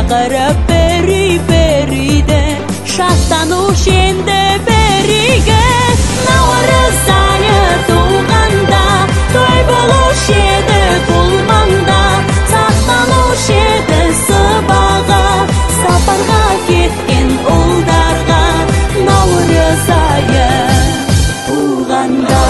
Шақырып бері-беріде, шаттану шенде беріге. Наурыз айы туғанда, той болушы еді бұл маңда. Сақталушы еді сыбаға, сапарға кеткен ұлдарға. Наурыз айы туғанда.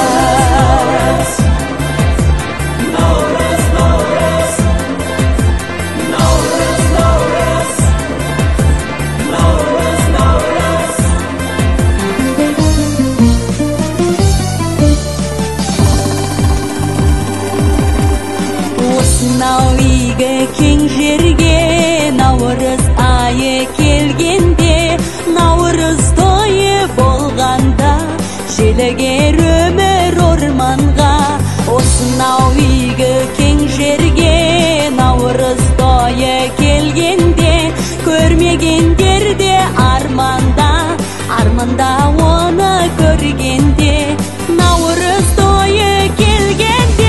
Осынау игі кең жерге наурыз айы келгенде, наурыз тойы болғанда, желігер өмір орманға. Осынау игі кең жерге наурыз тойы келгенде, көрмегендер де арманда, арманда оны көргенде. Наурыз тойы келгенде,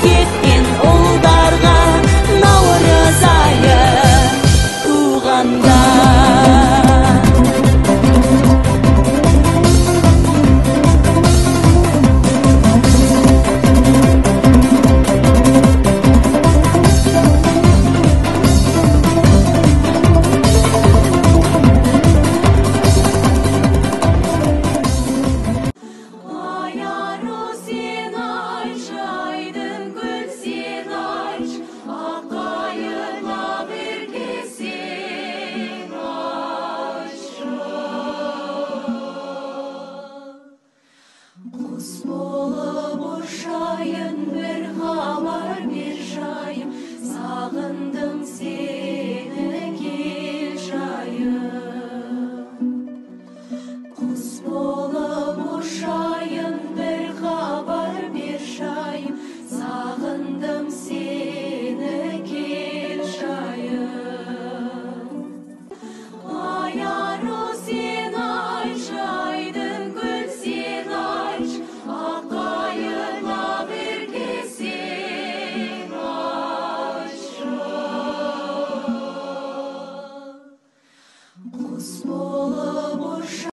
кеткен ұлдарға. Наурыз айы туғанда. Құс болып ұшайын